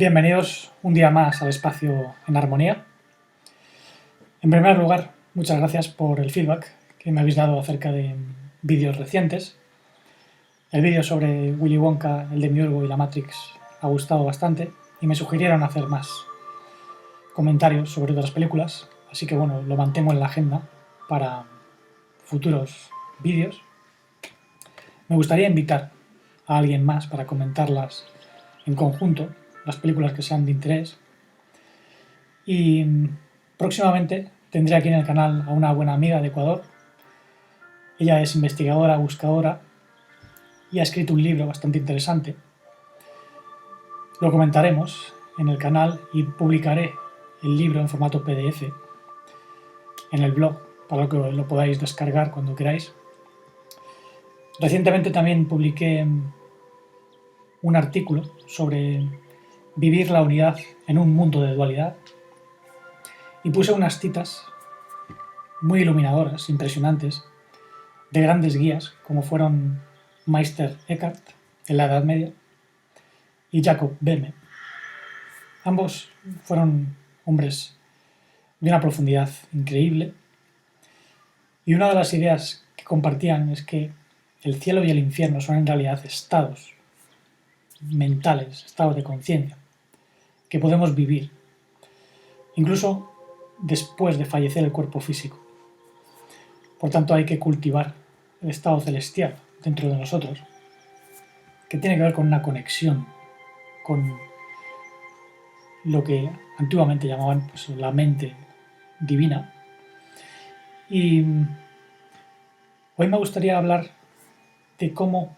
Bienvenidos un día más al espacio en armonía. En primer lugar, muchas gracias por el feedback que me habéis dado acerca de vídeos recientes. El vídeo sobre Willy Wonka, el Demiurgo y la Matrix ha gustado bastante y me sugirieron hacer más comentarios sobre otras películas, así que bueno, lo mantengo en la agenda para futuros vídeos. Me gustaría invitar a alguien más para comentarlas en conjunto, las películas que sean de interés. Y próximamente tendré aquí en el canal a una buena amiga de Ecuador. Ella es investigadora, buscadora y ha escrito un libro bastante interesante. Lo comentaremos en el canal y publicaré el libro en formato PDF en el blog para que lo podáis descargar cuando queráis. Recientemente también publiqué un artículo sobre vivir la unidad en un mundo de dualidad y puse unas citas muy iluminadoras, impresionantes, de grandes guías como fueron Meister Eckhart en la Edad Media y Jacob Boehme. Ambos fueron hombres de una profundidad increíble y una de las ideas que compartían es que el cielo y el infierno son en realidad estados mentales, estados de conciencia que podemos vivir incluso después de fallecer el cuerpo físico. Por tanto, hay que cultivar el estado celestial dentro de nosotros, que tiene que ver con una conexión con lo que antiguamente llamaban la mente divina. Y hoy me gustaría hablar de cómo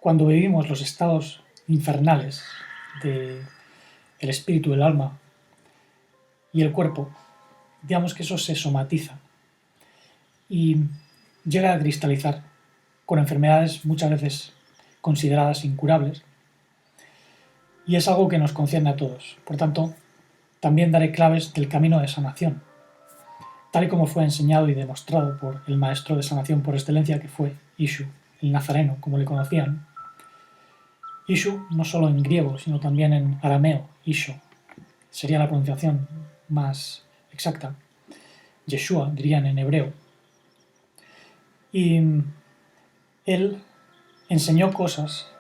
cuando vivimos los estados infernales del espíritu, el alma y el cuerpo, digamos que eso se somatiza y llega a cristalizar con enfermedades muchas veces consideradas incurables, y es algo que nos concierne a todos. Por tanto, también daré claves del camino de sanación, tal y como fue enseñado y demostrado por el maestro de sanación por excelencia que fue Ishu, el nazareno, como le conocían. Ishu, no solo en griego, sino también en arameo, Isho, sería la pronunciación más exacta. Yeshua, dirían en hebreo. Y él enseñó cosas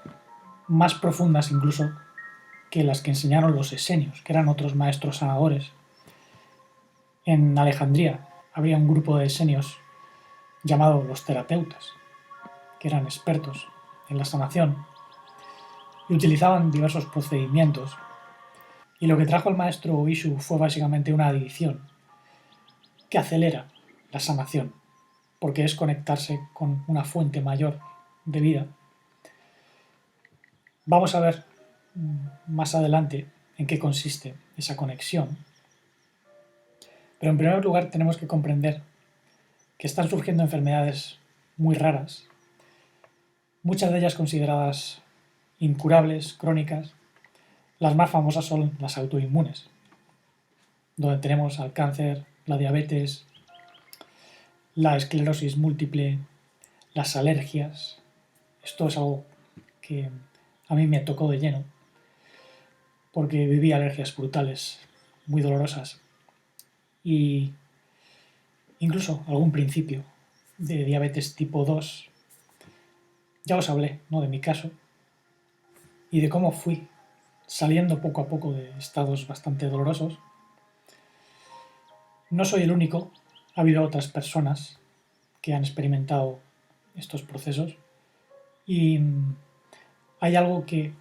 más profundas incluso que las que enseñaron los esenios, que eran otros maestros sanadores. En Alejandría había un grupo de esenios llamado los terapeutas, que eran expertos en la sanación y utilizaban diversos procedimientos. Y lo que trajo el maestro Ishu fue básicamente una adición que acelera la sanación, porque es conectarse con una fuente mayor de vida. Vamos a ver más adelante en qué consiste esa conexión. Pero en primer lugar tenemos que comprender que están surgiendo enfermedades muy raras, muchas de ellas consideradas incurables, crónicas. Las más famosas son las autoinmunes, donde tenemos al cáncer, la diabetes, la esclerosis múltiple, las alergias. Esto es algo que a mí me tocó de lleno, porque viví alergias brutales, muy dolorosas, y incluso algún principio de diabetes tipo 2. Ya os hablé, ¿no?, de mi caso y de cómo fui saliendo poco a poco de estados bastante dolorosos. No soy el único, ha habido otras personas que han experimentado estos procesos y hay algo que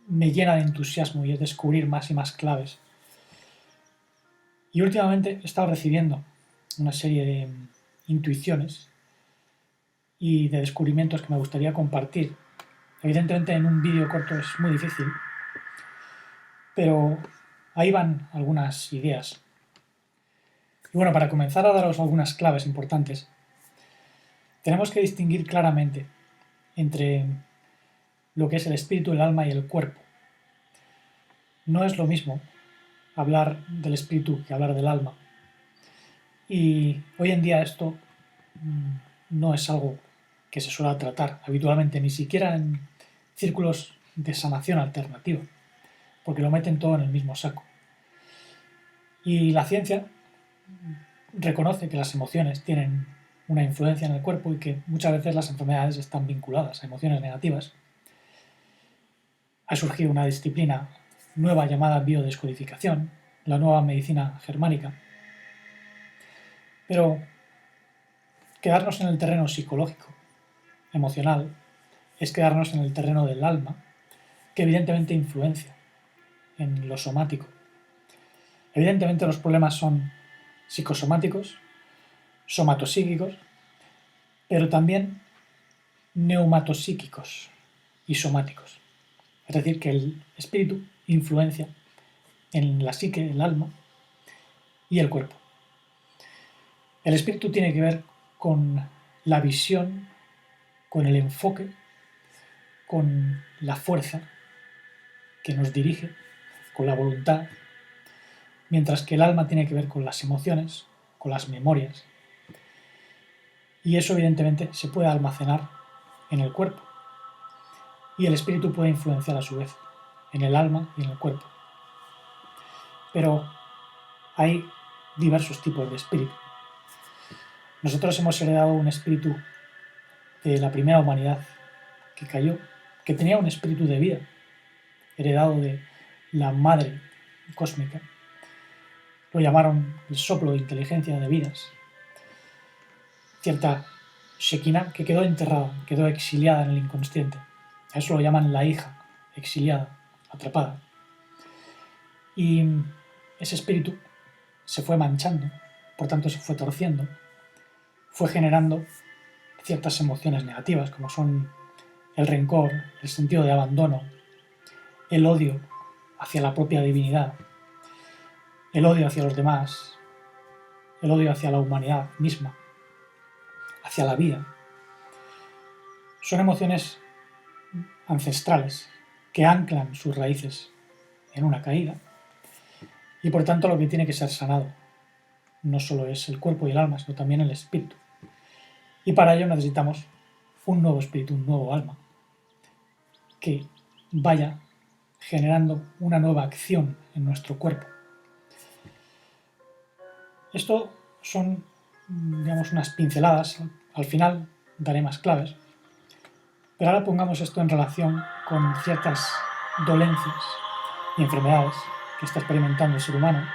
me llena de entusiasmo y es descubrir más y más claves. Y últimamente he estado recibiendo una serie de intuiciones y de descubrimientos que me gustaría compartir. Evidentemente en un vídeo corto es muy difícil, pero ahí van algunas ideas. Y bueno, para comenzar a daros algunas claves importantes, tenemos que distinguir claramente entre lo que es el espíritu, el alma y el cuerpo. No es lo mismo hablar del espíritu que hablar del alma. Y hoy en día esto no es algo que se suele tratar habitualmente, ni siquiera en círculos de sanación alternativa. porque lo meten todo en el mismo saco. Y la ciencia reconoce que las emociones tienen una influencia en el cuerpo y que muchas veces las enfermedades están vinculadas a emociones negativas. Ha surgido una disciplina nueva llamada biodescodificación, la nueva medicina germánica. Pero quedarnos en el terreno psicológico, emocional, es quedarnos en el terreno del alma, que evidentemente influencia en lo somático. Evidentemente los problemas son psicosomáticos, somatopsíquicos, pero también neumatopsíquicos y somáticos. Es decir, que el espíritu influencia en la psique, el alma y el cuerpo. El espíritu tiene que ver con la visión, con el enfoque, con la fuerza que nos dirige, con la voluntad, mientras que el alma tiene que ver con las emociones, con las memorias. Y eso evidentemente se puede almacenar en el cuerpo. Y el espíritu puede influenciar a su vez en el alma y en el cuerpo. Pero hay diversos tipos de espíritu. Nosotros hemos heredado un espíritu de la primera humanidad que cayó, que tenía un espíritu de vida, heredado de la madre cósmica. Lo llamaron el soplo de inteligencia de vidas. Cierta Shekinah que quedó enterrada, quedó exiliada en el inconsciente. A eso lo llaman la hija, exiliada, atrapada. Y ese espíritu se fue manchando, por tanto se fue torciendo, fue generando ciertas emociones negativas, como son el rencor, el sentido de abandono, el odio hacia la propia divinidad, el odio hacia los demás, el odio hacia la humanidad misma, hacia la vida. Son emociones ancestrales que anclan sus raíces en una caída y por tanto lo que tiene que ser sanado no solo es el cuerpo y el alma, sino también el espíritu. Y para ello necesitamos un nuevo espíritu, un nuevo alma, que vaya generando una nueva acción en nuestro cuerpo. Esto son, digamos, unas pinceladas. Al final daré más claves. Pero ahora pongamos esto en relación con ciertas dolencias y enfermedades que está experimentando el ser humano,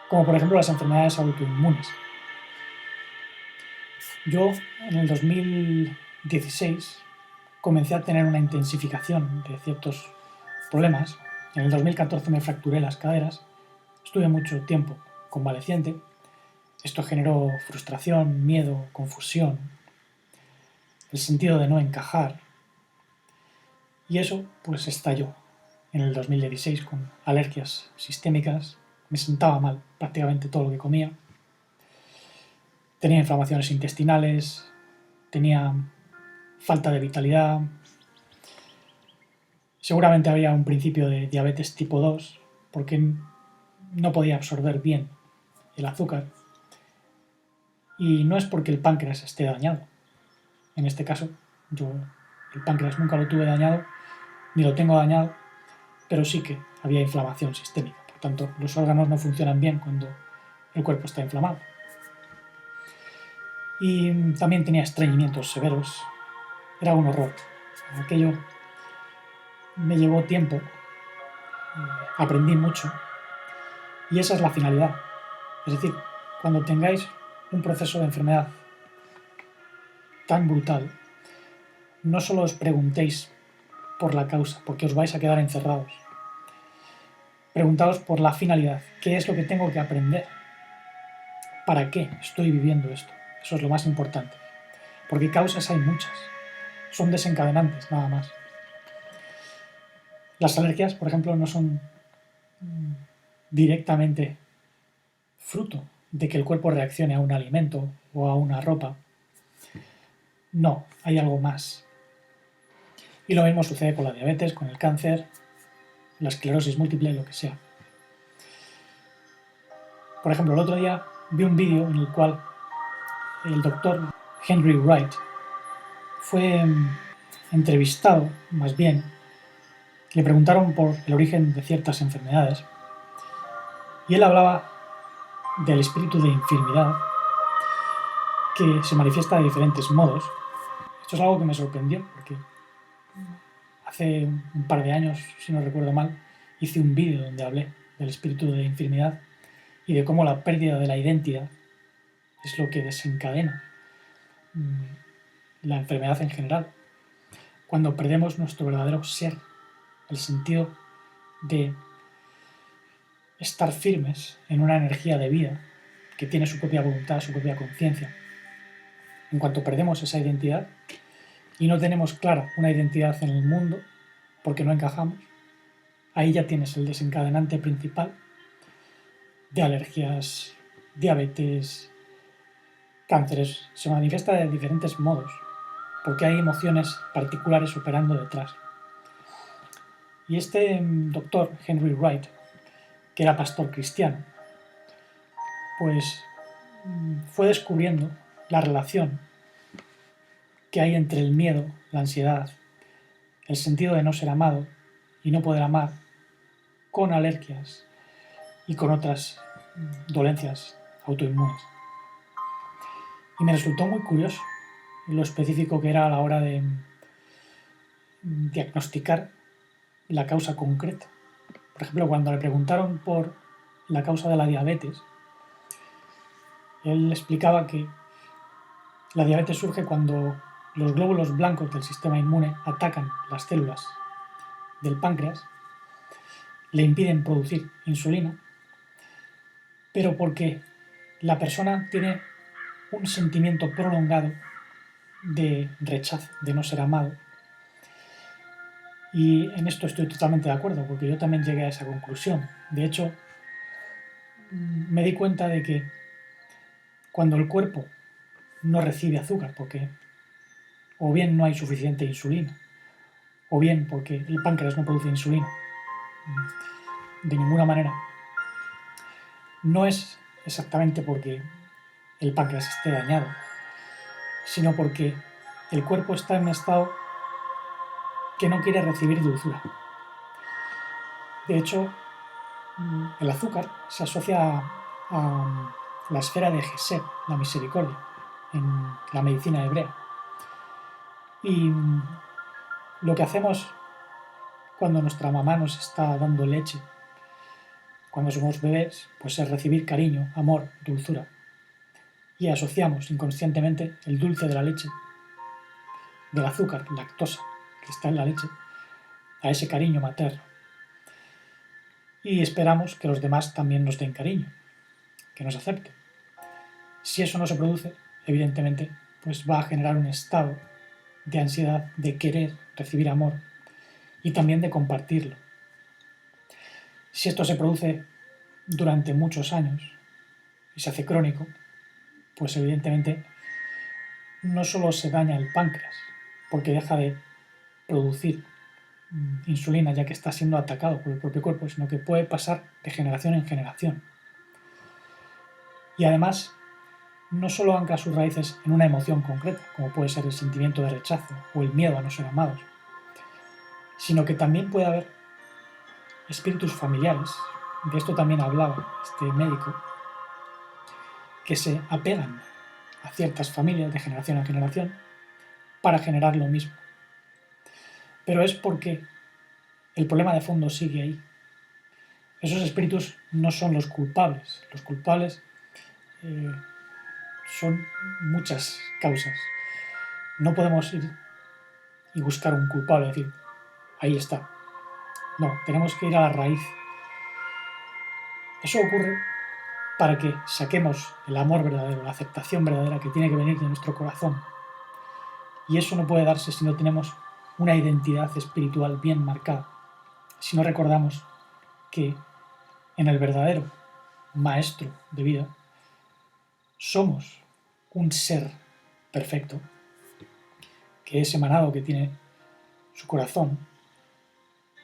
como por ejemplo las enfermedades autoinmunes. Yo en el 2016 comencé a tener una intensificación de ciertos problemas. En el 2014 me fracturé las caderas, estuve mucho tiempo convaleciente. Esto generó frustración, miedo, confusión, el sentido de no encajar. Y eso pues estalló en el 2016 con alergias sistémicas. Me sentaba mal prácticamente todo lo que comía. Tenía inflamaciones intestinales, tenía falta de vitalidad. Seguramente había un principio de diabetes tipo 2 porque no podía absorber bien el azúcar. Y no es porque el páncreas esté dañado. En este caso, yo el páncreas nunca lo tuve dañado, ni lo tengo dañado, pero sí que había inflamación sistémica. Por tanto, los órganos no funcionan bien cuando el cuerpo está inflamado. Y también tenía estreñimientos severos. Era un horror. Aquello me llevó tiempo, aprendí mucho, y esa es la finalidad. Es decir, cuando tengáis un proceso de enfermedad tan brutal, no solo os preguntéis por la causa, porque os vais a quedar encerrados. Preguntaos por la finalidad. ¿Qué es lo que tengo que aprender? ¿Para qué estoy viviendo esto? Eso es lo más importante. Porque causas hay muchas. Son desencadenantes, nada más. Las alergias, por ejemplo, no son directamente fruto de que el cuerpo reaccione a un alimento o a una ropa. No, hay algo más. Y lo mismo sucede con la diabetes, con el cáncer, la esclerosis múltiple, lo que sea. Por ejemplo, el otro día vi un vídeo en el cual el doctor Henry Wright fue entrevistado, más bien, Le preguntaron por el origen de ciertas enfermedades y él hablaba del espíritu de infirmidad que se manifiesta de diferentes modos. Esto es algo que me sorprendió porque hace un par de años, si no recuerdo mal, hice un vídeo donde hablé del espíritu de infirmidad y de cómo la pérdida de la identidad es lo que desencadena la enfermedad en general. Cuando perdemos nuestro verdadero ser, el sentido de estar firmes en una energía de vida que tiene su propia voluntad, su propia conciencia. En cuanto perdemos esa identidad y no tenemos clara una identidad en el mundo porque no encajamos, ahí ya tienes el desencadenante principal de alergias, diabetes, cánceres. Se manifiesta de diferentes modos porque hay emociones particulares operando detrás. Y este doctor, Henry Wright, que era pastor cristiano, pues fue descubriendo la relación que hay entre el miedo, la ansiedad, el sentido de no ser amado y no poder amar, con alergias y con otras dolencias autoinmunes. Y me resultó muy curioso lo específico que era a la hora de diagnosticar la causa concreta. Por ejemplo, cuando le preguntaron por la causa de la diabetes, él explicaba que la diabetes surge cuando los glóbulos blancos del sistema inmune atacan las células del páncreas, le impiden producir insulina, pero porque la persona tiene un sentimiento prolongado de rechazo, de no ser amado. Y en esto estoy totalmente de acuerdo, porque yo también llegué a esa conclusión. De hecho, me di cuenta de que cuando el cuerpo no recibe azúcar, porque o bien no hay suficiente insulina, o bien porque el páncreas no produce insulina, de ninguna manera, no es exactamente porque el páncreas esté dañado, sino porque el cuerpo está en un estado que no quiere recibir dulzura. De hecho, el azúcar se asocia a la esfera de Gesed, la misericordia, en la medicina hebrea. Y lo que hacemos cuando nuestra mamá nos está dando leche, cuando somos bebés, pues es recibir cariño, amor, dulzura. Y asociamos inconscientemente el dulce de la leche, del azúcar, lactosa, que está en la leche, a ese cariño materno. Y esperamos que los demás también nos den cariño, que nos acepten. Si eso no se produce, evidentemente, pues va a generar un estado de ansiedad, de querer recibir amor y también de compartirlo. Si esto se produce durante muchos años y se hace crónico, pues evidentemente no solo se daña el páncreas, porque deja de producir insulina ya que está siendo atacado por el propio cuerpo, sino que puede pasar de generación en generación. Y además, no solo ancla sus raíces en una emoción concreta, como puede ser el sentimiento de rechazo o el miedo a no ser amados, sino que también puede haber espíritus familiares, de esto también hablaba este médico, que se apegan a ciertas familias de generación en generación para generar lo mismo. Pero es porque el problema de fondo sigue ahí. Esos espíritus no son los culpables. Los culpables son muchas causas. No podemos ir y buscar un culpable, decir, ahí está. No, tenemos que ir a la raíz. Eso ocurre para que saquemos el amor verdadero, la aceptación verdadera que tiene que venir de nuestro corazón. Y eso no puede darse si no tenemos una identidad espiritual bien marcada. Si no recordamos que en el verdadero maestro de vida somos un ser perfecto, que es emanado, que tiene su corazón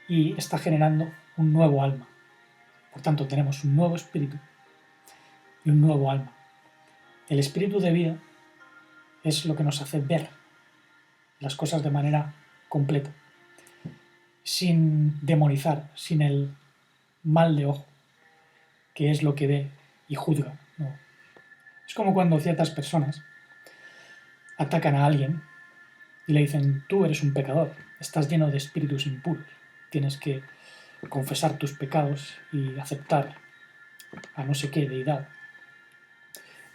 y está generando un nuevo alma. Por tanto, tenemos un nuevo espíritu y un nuevo alma. El espíritu de vida es lo que nos hace ver las cosas de manera completa. sin demonizar, sin el mal de ojo, que es lo que ve y juzga, ¿no? Es como cuando ciertas personas atacan a alguien y le dicen: tú eres un pecador, estás lleno de espíritus impuros, tienes que confesar tus pecados y aceptar a no sé qué deidad.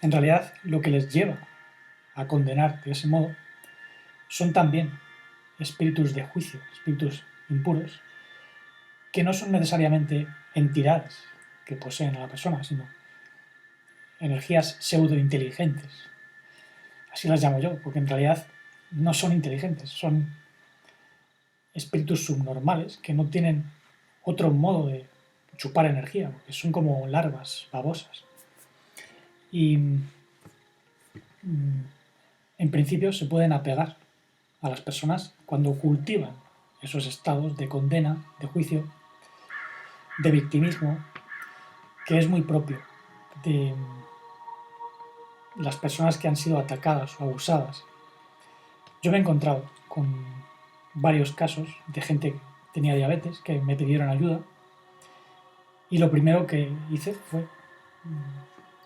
En realidad, lo que les lleva a condenar de ese modo son también espíritus de juicio, espíritus impuros, que no son necesariamente entidades que poseen a la persona, sino energías pseudo-inteligentes. Así las llamo yo, porque en realidad no son inteligentes, son espíritus subnormales que no tienen otro modo de chupar energía, porque son como larvas babosas. Y en principio se pueden apegar a las personas cuando cultivan esos estados de condena, de juicio, de victimismo, que es muy propio de las personas que han sido atacadas o abusadas. Yo me he encontrado con varios casos de gente que tenía diabetes que me pidieron ayuda, y lo primero que hice fue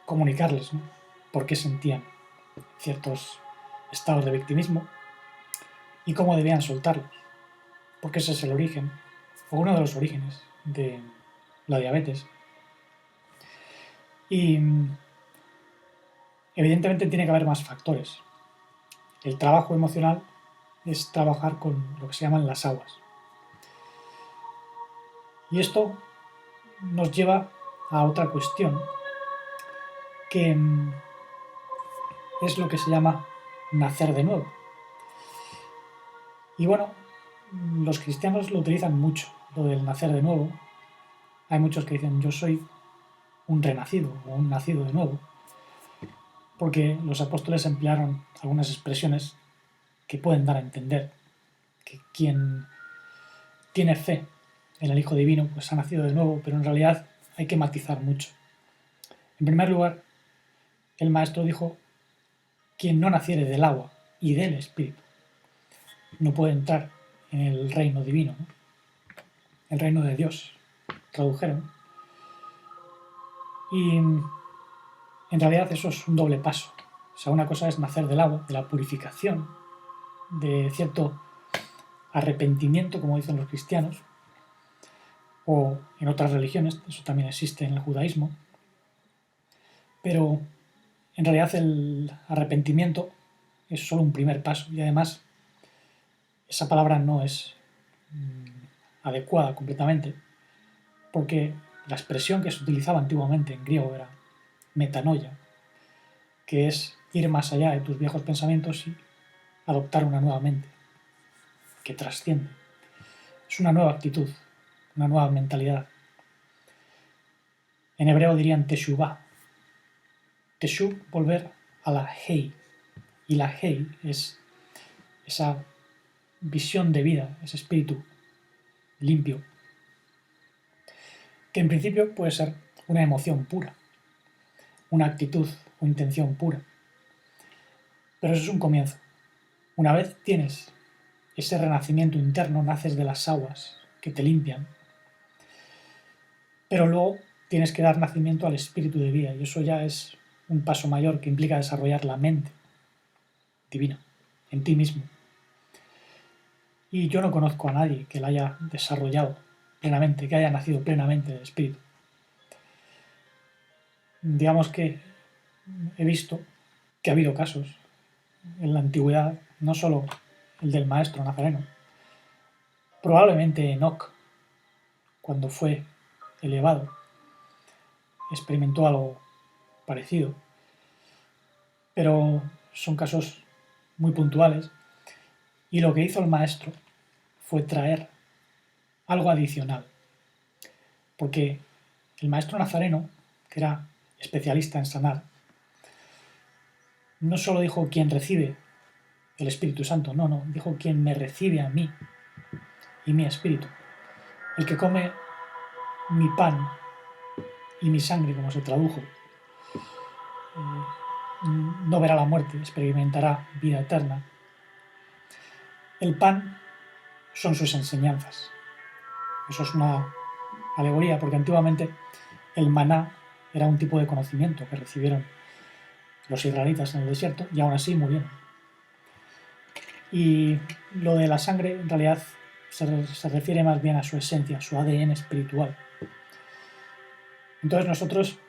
comunicarles, ¿no?, por qué sentían ciertos estados de victimismo y cómo debían soltarlos, porque ese es el origen, o uno de los orígenes de la diabetes. Y evidentemente tiene que haber más factores. El trabajo emocional es trabajar con lo que se llaman las aguas. Y esto nos lleva a otra cuestión, que es lo que se llama nacer de nuevo. Y bueno, los cristianos lo utilizan mucho, lo del nacer de nuevo. Hay muchos que dicen: yo soy un renacido o un nacido de nuevo, porque los apóstoles emplearon algunas expresiones que pueden dar a entender que quien tiene fe en el Hijo Divino pues ha nacido de nuevo, pero en realidad hay que matizar mucho. En primer lugar, el Maestro dijo: quien no naciere del agua y del Espíritu no puede entrar en el reino divino, ¿no?, el reino de Dios, tradujeron. Y en realidad eso es un doble paso. O sea, una cosa es nacer del agua, de la purificación, de cierto arrepentimiento, como dicen los cristianos, o en otras religiones, eso también existe en el judaísmo, pero en realidad el arrepentimiento es solo un primer paso, y además esa palabra no es adecuada completamente, porque la expresión que se utilizaba antiguamente en griego era metanoia, que es ir más allá de tus viejos pensamientos y adoptar una nueva mente que trasciende. Es una nueva actitud, una nueva mentalidad. En hebreo dirían teshuvah. Teshuv, volver a la hei. Y la hei es esa visión de vida, ese espíritu limpio, que en principio puede ser una emoción pura, una actitud o intención pura. Pero eso es un comienzo. Una vez tienes ese renacimiento interno, naces de las aguas que te limpian, pero luego tienes que dar nacimiento al espíritu de vida, y eso ya es un paso mayor que implica desarrollar la mente divina en ti mismo. Y yo no conozco a nadie que la haya desarrollado plenamente, que haya nacido plenamente del espíritu. Digamos que he visto que ha habido casos en la antigüedad, no solo el del maestro Nazareno, probablemente Enoc, cuando fue elevado, experimentó algo parecido, pero son casos muy puntuales, y lo que hizo el maestro fue traer algo adicional, porque el maestro Nazareno, que era especialista en sanar, no solo dijo: quien recibe el Espíritu Santo, no, dijo: quien me recibe a mí y mi espíritu. El que come mi pan y mi sangre, como se tradujo, no verá la muerte, experimentará vida eterna. El pan son sus enseñanzas, Eso es una alegoría, porque antiguamente el maná era un tipo de conocimiento que recibieron los israelitas en el desierto y aún así murieron. Y lo de la sangre en realidad se refiere más bien a su esencia, a su ADN espiritual. Entonces nosotros,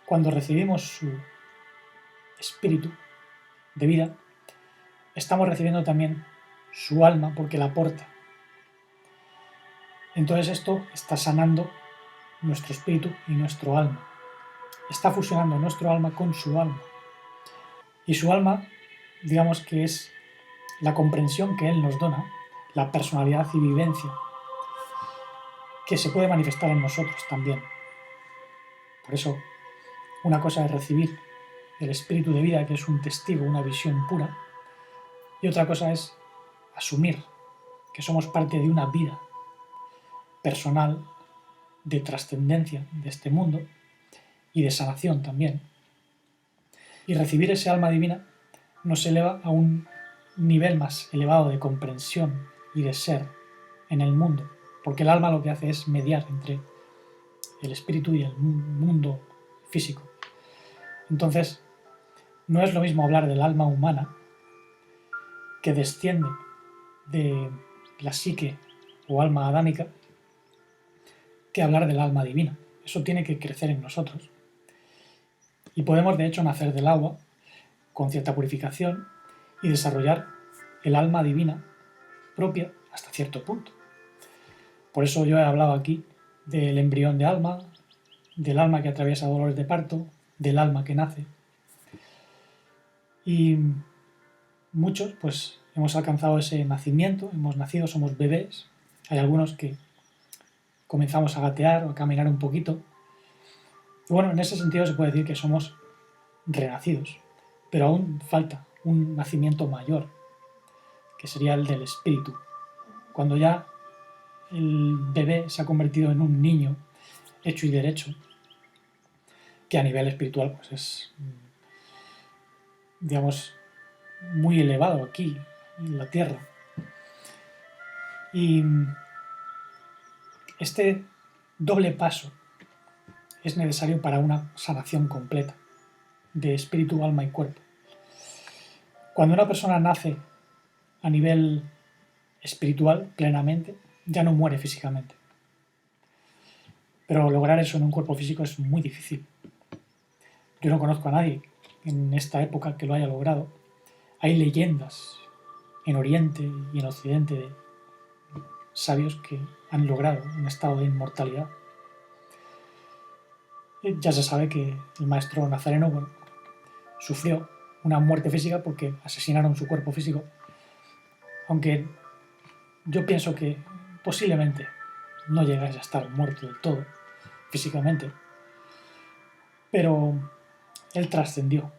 cuando recibimos su espíritu de vida, estamos recibiendo también su alma porque la aporta. Entonces esto está sanando nuestro espíritu y nuestro alma. Está fusionando nuestro alma con su alma. Y su alma, digamos que es la comprensión que Él nos dona, la personalidad y vivencia que se puede manifestar en nosotros también. Por eso, una cosa es recibir el espíritu de vida, que es un testigo, una visión pura, y otra cosa es asumir que somos parte de una vida personal de trascendencia de este mundo y de sanación también. Y recibir ese alma divina nos eleva a un nivel más elevado de comprensión y de ser en el mundo, porque el alma lo que hace es mediar entre el espíritu y el mundo físico. Entonces, no es lo mismo hablar del alma humana que desciende de la psique o alma adámica que hablar del alma divina. Eso tiene que crecer en nosotros. Y podemos, de hecho, nacer del agua con cierta purificación y desarrollar el alma divina propia hasta cierto punto. Por eso yo he hablado aquí del embrión de alma, del alma que atraviesa dolores de parto, del alma que nace. Y muchos pues hemos alcanzado ese nacimiento, hemos nacido, somos bebés. Hay algunos que comenzamos a gatear o a caminar un poquito. Y bueno, en ese sentido se puede decir que somos renacidos, pero aún falta un nacimiento mayor, que sería el del espíritu. Cuando ya el bebé se ha convertido en un niño hecho y derecho, que a nivel espiritual pues es, digamos, muy elevado aquí en la tierra. Y este doble paso es necesario para una sanación completa de espíritu, alma y cuerpo. Cuando una persona nace a nivel espiritual plenamente, ya no muere físicamente. Pero lograr eso en un cuerpo físico es muy difícil. Yo no conozco a nadie en esta época que lo haya logrado. Hay leyendas en Oriente y en Occidente de sabios que han logrado un estado de inmortalidad. Ya se sabe que el maestro Nazareno sufrió una muerte física porque asesinaron su cuerpo físico, aunque yo pienso que posiblemente no llegase a estar muerto del todo físicamente, pero él trascendió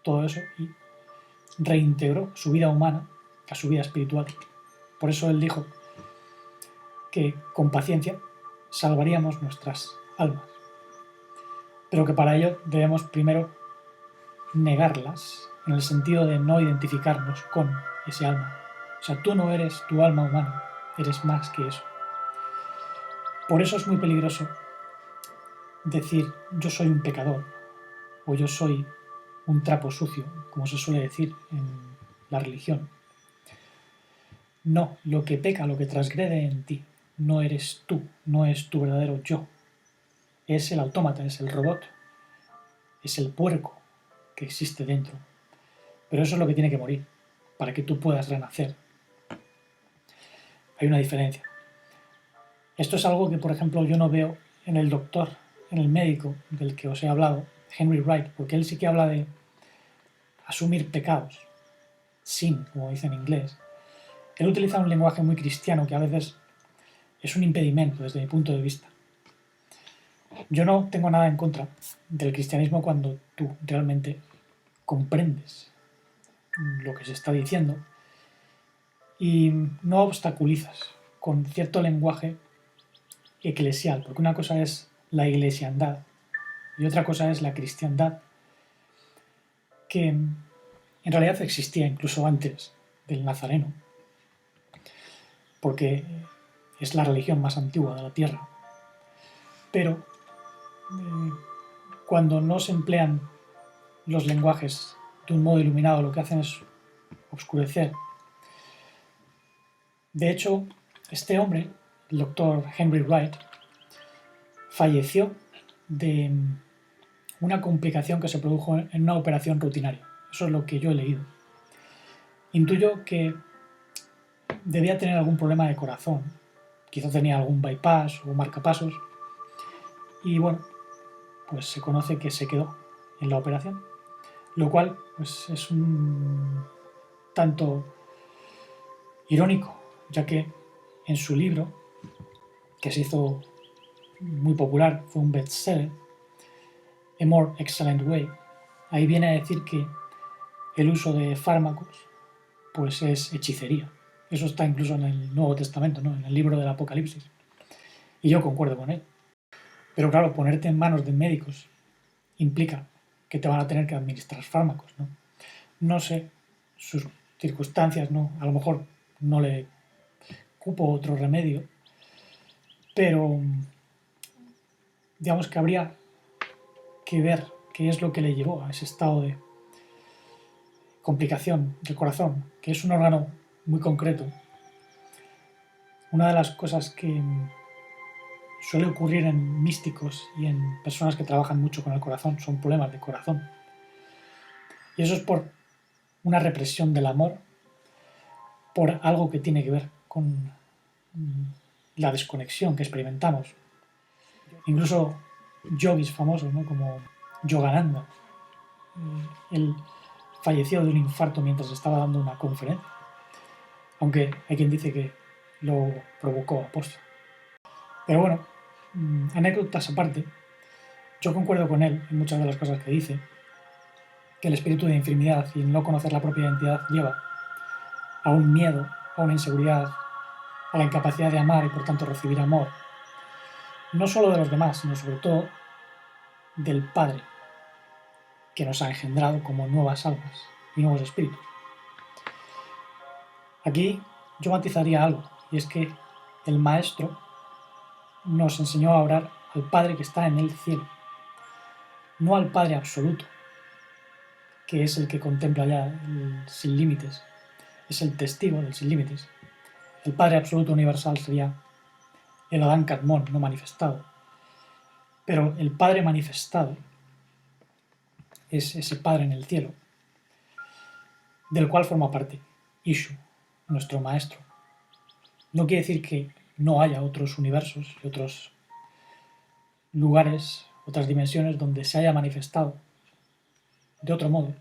todo eso y reintegró su vida humana a su vida espiritual. Por eso él dijo que con paciencia salvaríamos nuestras almas, pero que para ello debemos primero negarlas, en el sentido de no identificarnos con ese alma. O sea, tú no eres tu alma humana, eres más que eso. Por eso es muy peligroso decir yo soy un pecador o yo soy un trapo sucio, como se suele decir en la religión. No, lo que peca, lo que transgrede en ti, no eres tú, no es tu verdadero yo. Es el autómata, es el robot, es el puerco que existe dentro. Pero eso es lo que tiene que morir, para que tú puedas renacer. Hay una diferencia. Esto es algo que, por ejemplo, yo no veo en el doctor, en el médico del que os he hablado, Henry Wright, porque él sí que habla de asumir pecados, sin, como dice en inglés. Él utiliza un lenguaje muy cristiano que a veces es un impedimento desde mi punto de vista. Yo no tengo nada en contra del cristianismo cuando tú realmente comprendes lo que se está diciendo y no obstaculizas con cierto lenguaje eclesial, porque una cosa es la iglesiandad y otra cosa es la cristiandad, que en realidad existía incluso antes del Nazareno, porque es la religión más antigua de la Tierra. Pero cuando no se emplean los lenguajes de un modo iluminado, lo que hacen es oscurecer. De hecho, este hombre, el doctor Henry Wright, falleció de una complicación que se produjo en una operación rutinaria. Eso es lo que yo he leído. Intuyo que debía tener algún problema de corazón. Quizá tenía algún bypass o marcapasos. Y bueno, pues se conoce que se quedó en la operación. Lo cual pues, es un tanto irónico, ya que en su libro, que se hizo muy popular, fue un bestseller, A More Excellent Way, ahí viene a decir que el uso de fármacos pues es hechicería. Eso está incluso en el Nuevo Testamento, ¿no? En el libro del Apocalipsis. Y yo concuerdo con él. Pero claro, ponerte en manos de médicos implica que te van a tener que administrar fármacos, ¿no? No sé sus circunstancias, ¿no? A lo mejor no le cupo otro remedio, pero digamos que habría que ver qué es lo que le llevó a ese estado de complicación del corazón, que es un órgano muy concreto. Una de las cosas que suele ocurrir en místicos y en personas que trabajan mucho con el corazón son problemas de corazón. Y eso es por una represión del amor, por algo que tiene que ver con la desconexión que experimentamos. Incluso yogis famosos, ¿no? Como Yogananda. Él falleció de un infarto mientras estaba dando una conferencia, aunque hay quien dice que lo provocó a posta. Pero bueno, anécdotas aparte, yo concuerdo con él en muchas de las cosas que dice, que el espíritu de infirmidad y el no conocer la propia identidad lleva a un miedo, a una inseguridad, a la incapacidad de amar y por tanto recibir amor, no solo de los demás, sino sobre todo del Padre, que nos ha engendrado como nuevas almas y nuevos espíritus. Aquí yo matizaría algo, y es que el Maestro nos enseñó a orar al Padre que está en el cielo, no al Padre absoluto, que es el que contempla ya el sin límites, es el testigo del sin límites. El Padre absoluto universal sería el Adán Kadmon no manifestado, pero el Padre manifestado es ese Padre en el cielo, del cual forma parte Ishu, nuestro Maestro. No quiere decir que no haya otros universos y otros lugares, otras dimensiones donde se haya manifestado de otro modo,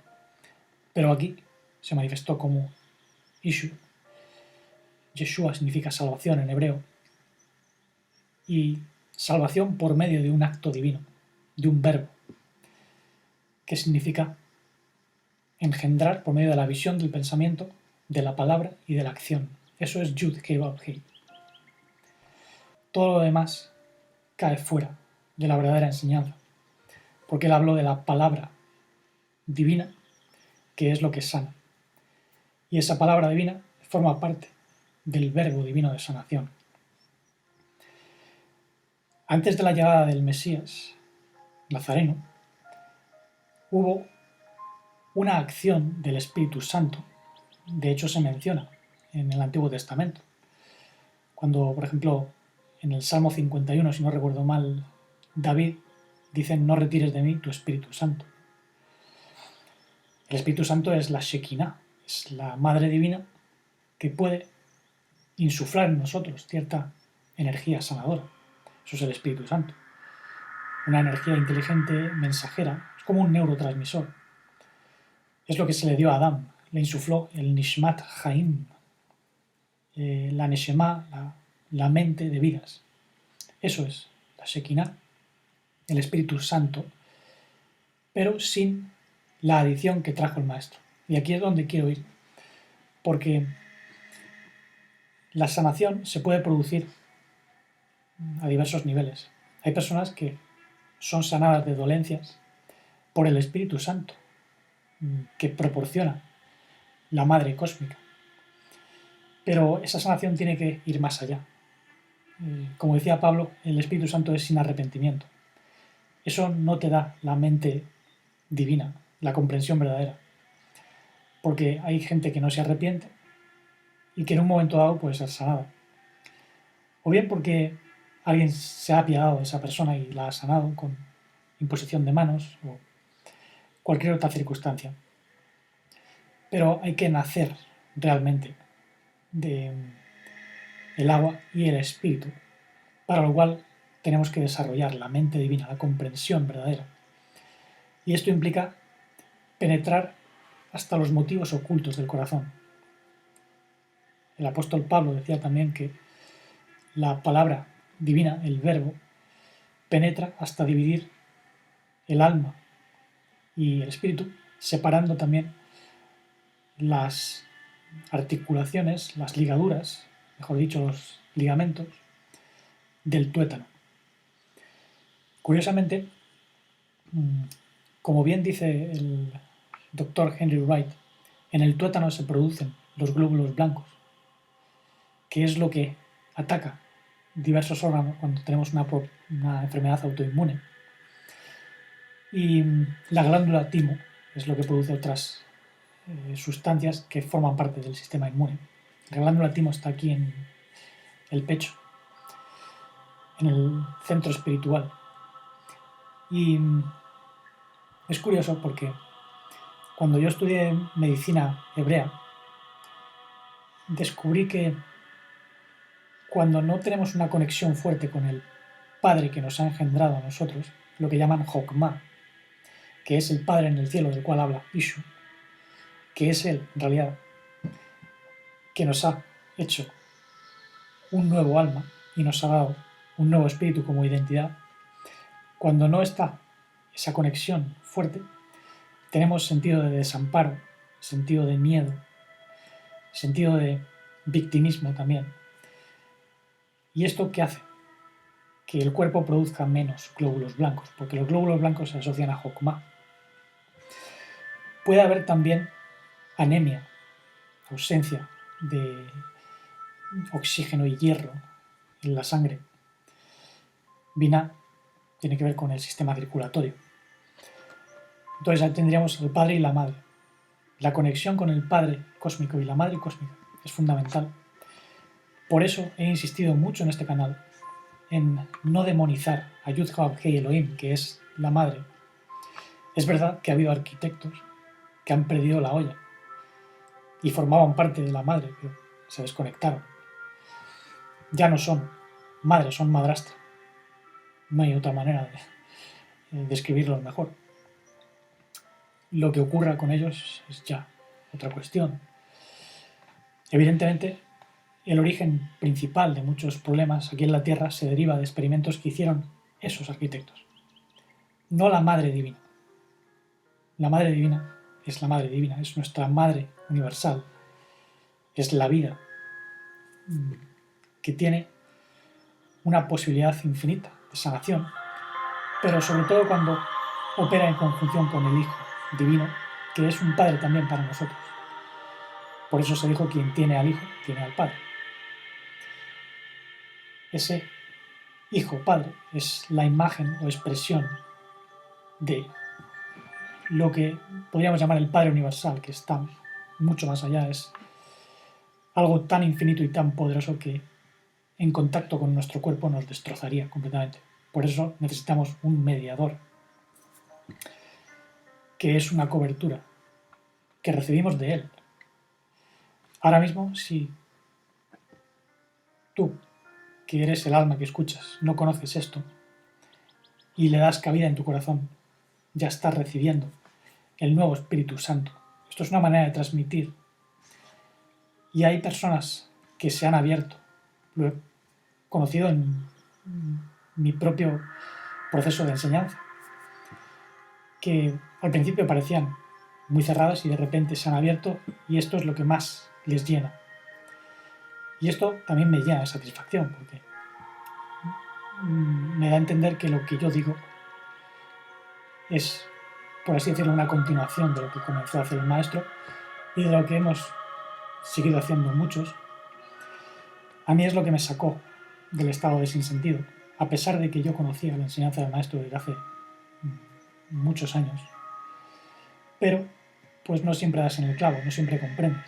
pero aquí se manifestó como Ishu. Yeshua significa salvación en hebreo, y salvación por medio de un acto divino, de un verbo, que significa engendrar por medio de la visión del pensamiento, de la palabra y de la acción. Eso es Yud Kei Vav Hei. Todo lo demás cae fuera de la verdadera enseñanza, porque él habló de la palabra divina, que es lo que sana. Y esa palabra divina forma parte del verbo divino de sanación. Antes de la llegada del Mesías Nazareno, hubo una acción del Espíritu Santo. De hecho, se menciona en el Antiguo Testamento. Cuando, por ejemplo, en el Salmo 51, si no recuerdo mal, David dice: no retires de mí tu Espíritu Santo. El Espíritu Santo es la Shekinah, es la Madre Divina que puede insuflar en nosotros cierta energía sanadora. Eso es el Espíritu Santo. Una energía inteligente, mensajera, es como un neurotransmisor. Es lo que se le dio a Adán, le insufló el Nishmat Haim, la Neshama, la mente de vidas. Eso es la Shekinah, el Espíritu Santo, pero sin la adición que trajo el Maestro. Y aquí es donde quiero ir, porque la sanación se puede producir a diversos niveles. Hay personas que son sanadas de dolencias por el Espíritu Santo, que proporciona la Madre Cósmica. Pero esa sanación tiene que ir más allá. como decía Pablo, el Espíritu Santo es sin arrepentimiento. Eso no te da la mente divina, la comprensión verdadera. Porque hay gente que no se arrepiente y que en un momento dado puede ser sanada. O bien porque alguien se ha apiadado de esa persona y la ha sanado con imposición de manos o cualquier otra circunstancia. Pero hay que nacer realmente de el agua y el espíritu, para lo cual tenemos que desarrollar la mente divina, la comprensión verdadera. Y esto implica penetrar hasta los motivos ocultos del corazón. El apóstol Pablo decía también que la palabra divina, el verbo, penetra hasta dividir el alma y el espíritu, separando también las articulaciones, las ligaduras, mejor dicho, los ligamentos del tuétano. Curiosamente, como bien dice el doctor Henry Wright, en el tuétano se producen los glóbulos blancos, que es lo que ataca diversos órganos cuando tenemos una enfermedad autoinmune. Y la glándula timo es lo que produce otras sustancias que forman parte del sistema inmune. La glándula timo está aquí en el pecho, en el centro espiritual. Y es curioso porque cuando yo estudié medicina hebrea, descubrí que cuando no tenemos una conexión fuerte con el Padre que nos ha engendrado a nosotros, lo que llaman Jokma, que es el Padre en el cielo del cual habla Ishu, que es Él, en realidad, que nos ha hecho un nuevo alma y nos ha dado un nuevo espíritu como identidad. Cuando no está esa conexión fuerte, tenemos sentido de desamparo, sentido de miedo, sentido de victimismo también. ¿Y esto qué hace? Que el cuerpo produzca menos glóbulos blancos, porque los glóbulos blancos se asocian a Jokma. Puede haber también anemia, ausencia de oxígeno y hierro en la sangre. Vina tiene que ver con el sistema circulatorio. Entonces ahí tendríamos el padre y la madre. La conexión con el padre cósmico y la madre cósmica es fundamental. Por eso he insistido mucho en este canal en no demonizar a Yud-Hah-Wav-Hei Elohim, que es la madre. Es verdad que ha habido arquitectos que han perdido la olla y formaban parte de la madre, pero se desconectaron. Ya no son madres, son madrastra. No hay otra manera de describirlo mejor. Lo que ocurra con ellos es ya otra cuestión. Evidentemente, el origen principal de muchos problemas aquí en la Tierra se deriva de experimentos que hicieron esos arquitectos, no la Madre Divina. La Madre Divina es la Madre Divina, es nuestra Madre universal, es la vida que tiene una posibilidad infinita de sanación, pero sobre todo cuando opera en conjunción con el Hijo Divino, que es un Padre también para nosotros. Por eso se dijo: quien tiene al Hijo, tiene al Padre. Ese Hijo Padre es la imagen o expresión de lo que podríamos llamar el Padre Universal, que está mucho más allá, es algo tan infinito y tan poderoso que en contacto con nuestro cuerpo nos destrozaría completamente. Por eso necesitamos un mediador, que es una cobertura que recibimos de Él. Ahora mismo, si tú, que eres el alma que escuchas, no conoces esto y le das cabida en tu corazón, ya estás recibiendo el nuevo Espíritu Santo. Esto es una manera de transmitir. Y hay personas que se han abierto. Lo he conocido en mi propio proceso de enseñanza, que al principio parecían muy cerradas y de repente se han abierto, y esto es lo que más les llena. Y esto también me llena de satisfacción, porque me da a entender que lo que yo digo es, por así decirlo, una continuación de lo que comenzó a hacer el maestro y de lo que hemos seguido haciendo muchos. A mí es lo que me sacó del estado de sinsentido, a pesar de que yo conocía la enseñanza del maestro desde hace muchos años. Pero pues no siempre das en el clavo, no siempre comprendes.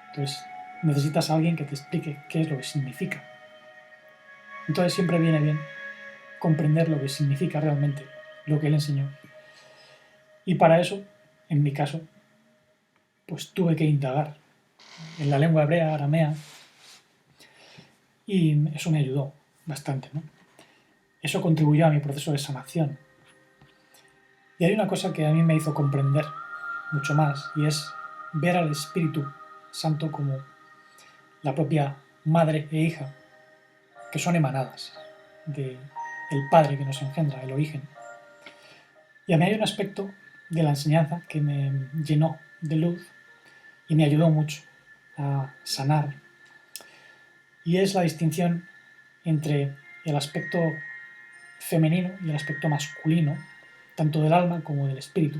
Entonces necesitas a alguien que te explique qué es lo que significa. Entonces siempre viene bien comprender lo que significa realmente lo que él enseñó. Y para eso, en mi caso, pues tuve que indagar en la lengua hebrea, aramea, y eso me ayudó bastante, ¿no? Eso contribuyó a mi proceso de sanación. Y hay una cosa que a mí me hizo comprender mucho más, y es ver al Espíritu Santo como la propia madre e hija, que son emanadas del Padre que nos engendra, el origen. Y a mí hay un aspecto de la enseñanza que me llenó de luz y me ayudó mucho a sanar, y es la distinción entre el aspecto femenino y el aspecto masculino, tanto del alma como del espíritu.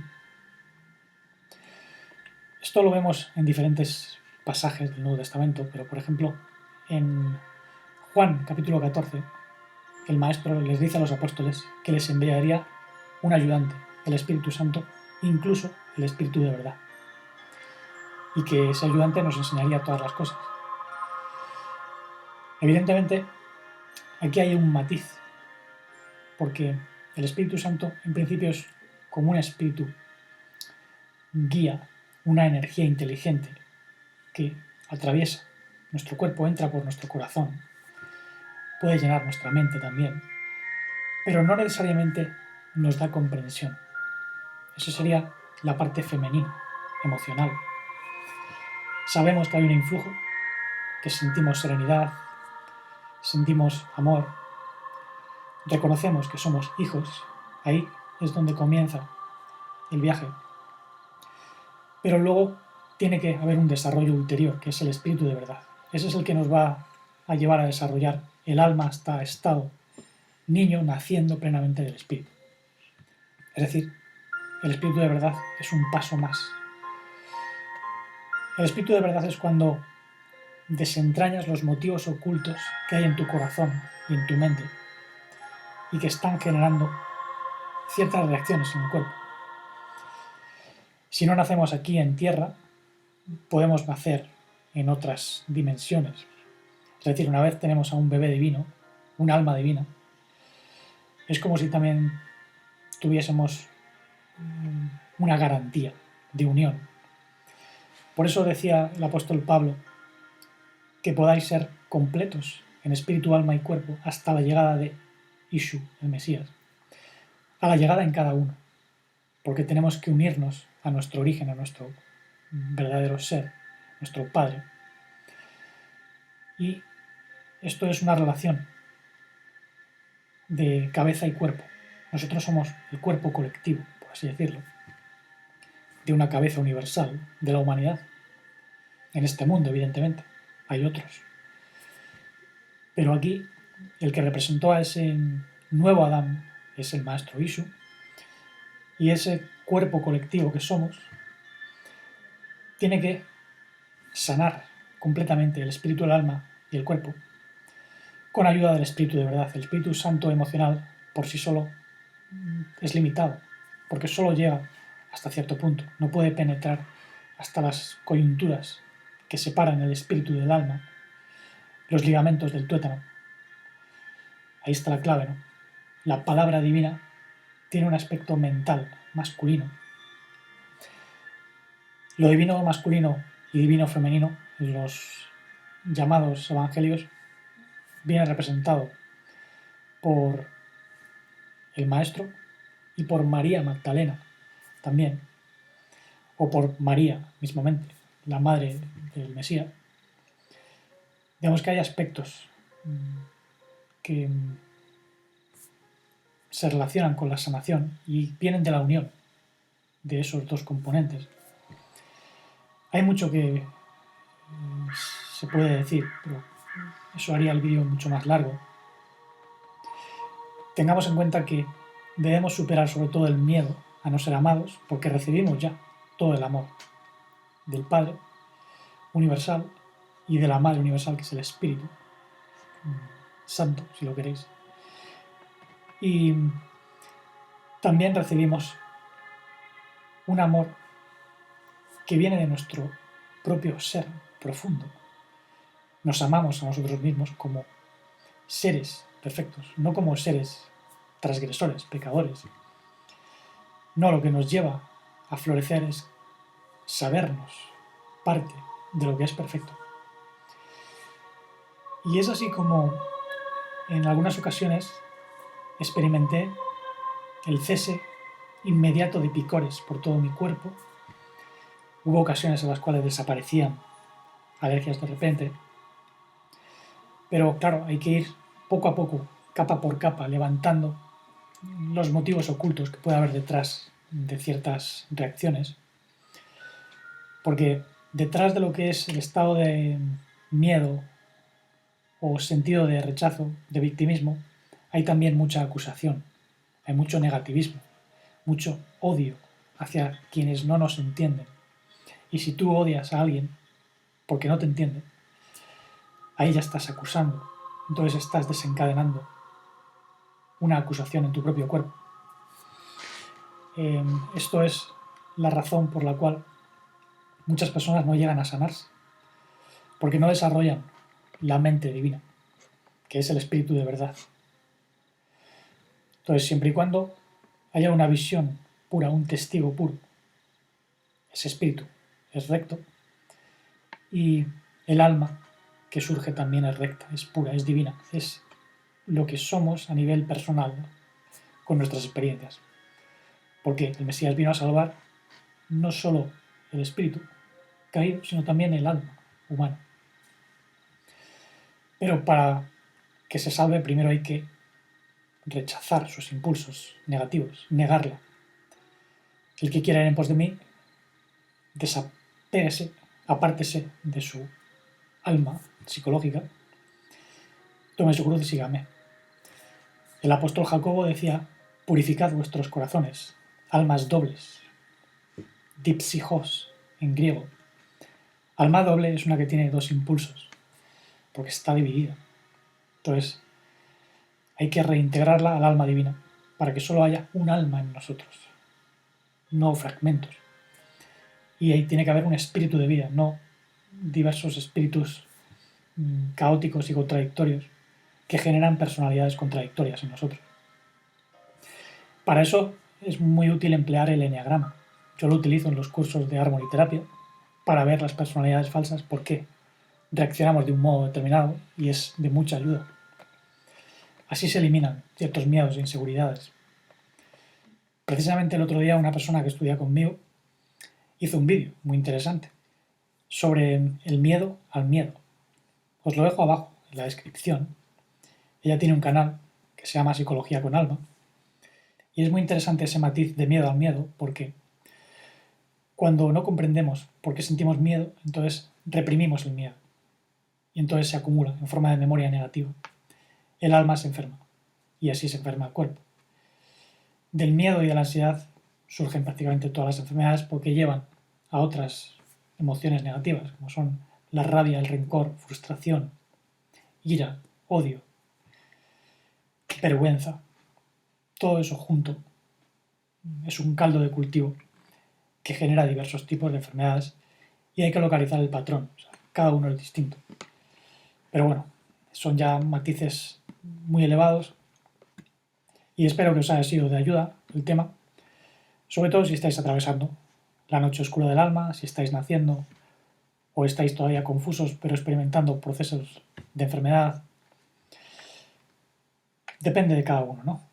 Esto lo vemos en diferentes pasajes del Nuevo Testamento, pero por ejemplo en Juan capítulo 14, el Maestro les dice a los apóstoles que les enviaría un ayudante, el Espíritu Santo, incluso el Espíritu de verdad, y que ese ayudante nos enseñaría todas las cosas. Evidentemente, aquí hay un matiz, porque el Espíritu Santo en principio es como un espíritu guía, una energía inteligente que atraviesa nuestro cuerpo, entra por nuestro corazón, puede llenar nuestra mente también, pero no necesariamente nos da comprensión. Eso sería la parte femenina, emocional. Sabemos que hay un influjo, que sentimos serenidad, sentimos amor, reconocemos que somos hijos, ahí es donde comienza el viaje. Pero luego tiene que haber un desarrollo ulterior, que es el espíritu de verdad. Ese es el que nos va a llevar a desarrollar el alma hasta estado niño naciendo plenamente del espíritu. Es decir, el espíritu de verdad es un paso más. El espíritu de verdad es cuando desentrañas los motivos ocultos que hay en tu corazón y en tu mente y que están generando ciertas reacciones en el cuerpo. Si no nacemos aquí en tierra, podemos nacer en otras dimensiones. Es decir, una vez tenemos a un bebé divino, un alma divina, es como si también tuviésemos una garantía de unión. Por eso decía el apóstol Pablo que podáis ser completos en espíritu, alma y cuerpo hasta la llegada de Yeshua, el Mesías, a la llegada en cada uno, porque tenemos que unirnos a nuestro origen, a nuestro verdadero ser, nuestro Padre. Y esto es una relación de cabeza y cuerpo. Nosotros somos el cuerpo colectivo, por así decirlo, de una cabeza universal de la humanidad. En este mundo, evidentemente, hay otros. Pero aquí, el que representó a ese nuevo Adán es el Maestro Yeshua, y ese cuerpo colectivo que somos tiene que sanar completamente el espíritu, el alma y el cuerpo con ayuda del espíritu de verdad. El Espíritu Santo emocional por sí solo es limitado, porque solo llega hasta cierto punto, no puede penetrar hasta las coyunturas que separan el espíritu del alma, los ligamentos del tuétano. Ahí está la clave, ¿no? La palabra divina tiene un aspecto mental, masculino. Lo divino masculino y divino femenino, en los llamados evangelios, viene representado por el Maestro y por María Magdalena también, o por María mismamente, la madre del Mesías. Digamos que hay aspectos que se relacionan con la sanación y vienen de la unión de esos dos componentes. Hay mucho que se puede decir, pero eso haría el vídeo mucho más largo. Tengamos en cuenta que debemos superar sobre todo el miedo a no ser amados, porque recibimos ya todo el amor del Padre universal y de la Madre universal, que es el Espíritu. santo, si lo queréis. Y también recibimos un amor que viene de nuestro propio ser profundo. Nos amamos a nosotros mismos como seres perfectos, no como seres transgresores, pecadores. No, lo que nos lleva a florecer es sabernos parte de lo que es perfecto. Y es así como en algunas ocasiones experimenté el cese inmediato de picores por todo mi cuerpo. Hubo ocasiones en las cuales desaparecían alergias de repente. Pero claro, hay que ir poco a poco, capa por capa, levantando los motivos ocultos que puede haber detrás de ciertas reacciones. Porque detrás de lo que es el estado de miedo o sentido de rechazo, de victimismo, hay también mucha acusación, hay mucho negativismo, mucho odio hacia quienes no nos entienden. Y si tú odias a alguien porque no te entiende, ahí ya estás acusando, entonces estás desencadenando una acusación en tu propio cuerpo. Esto es la razón por la cual muchas personas no llegan a sanarse, porque no desarrollan la mente divina, que es el espíritu de verdad. Entonces, siempre y cuando haya una visión pura, un testigo puro, ese espíritu es recto y el alma que surge también es recta, es pura, es divina, es lo que somos a nivel personal, ¿no? Con nuestras experiencias. Porque el Mesías vino a salvar no solo el espíritu caído, sino también el alma humana. Pero para que se salve primero hay que rechazar sus impulsos negativos, negarla. El que quiera ir en pos de mí, desapéguese, apártese de su alma psicológica, tome su cruz y sígame. El apóstol Jacobo decía: purificad vuestros corazones, almas dobles, dipsijos en griego. Alma doble es una que tiene dos impulsos, porque está dividida. Entonces, hay que reintegrarla al alma divina para que solo haya un alma en nosotros, no fragmentos. Y ahí tiene que haber un espíritu de vida, no diversos espíritus caóticos y contradictorios que generan personalidades contradictorias en nosotros. Para eso es muy útil emplear el eneagrama. Yo lo utilizo en los cursos de armoniterapia para ver las personalidades falsas, por qué reaccionamos de un modo determinado, y es de mucha ayuda. Así se eliminan ciertos miedos e inseguridades. Precisamente el otro día una persona que estudia conmigo hizo un vídeo muy interesante sobre el miedo al miedo. Os lo dejo abajo en la descripción. Ella tiene un canal que se llama Psicología con Alma y es muy interesante ese matiz de miedo al miedo, porque cuando no comprendemos por qué sentimos miedo, entonces reprimimos el miedo y entonces se acumula en forma de memoria negativa. El alma se enferma y así se enferma el cuerpo. Del miedo y de la ansiedad surgen prácticamente todas las enfermedades porque llevan a otras emociones negativas, como son la rabia, el rencor, frustración, ira, odio, vergüenza. Todo eso junto es un caldo de cultivo que genera diversos tipos de enfermedades y hay que localizar el patrón. O sea, cada uno es distinto. Pero bueno, son ya matices muy elevados y espero que os haya sido de ayuda el tema, sobre todo si estáis atravesando la noche oscura del alma, si estáis naciendo o estáis todavía confusos pero experimentando procesos de enfermedad. Depende de cada uno, ¿no?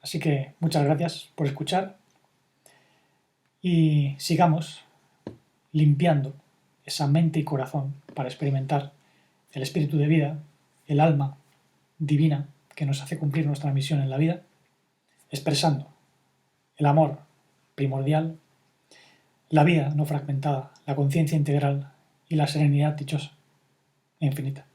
Así que muchas gracias por escuchar y sigamos limpiando esa mente y corazón para experimentar el espíritu de vida, el alma divina que nos hace cumplir nuestra misión en la vida, expresando el amor primordial, la vida no fragmentada, la conciencia integral y la serenidad dichosa e infinita.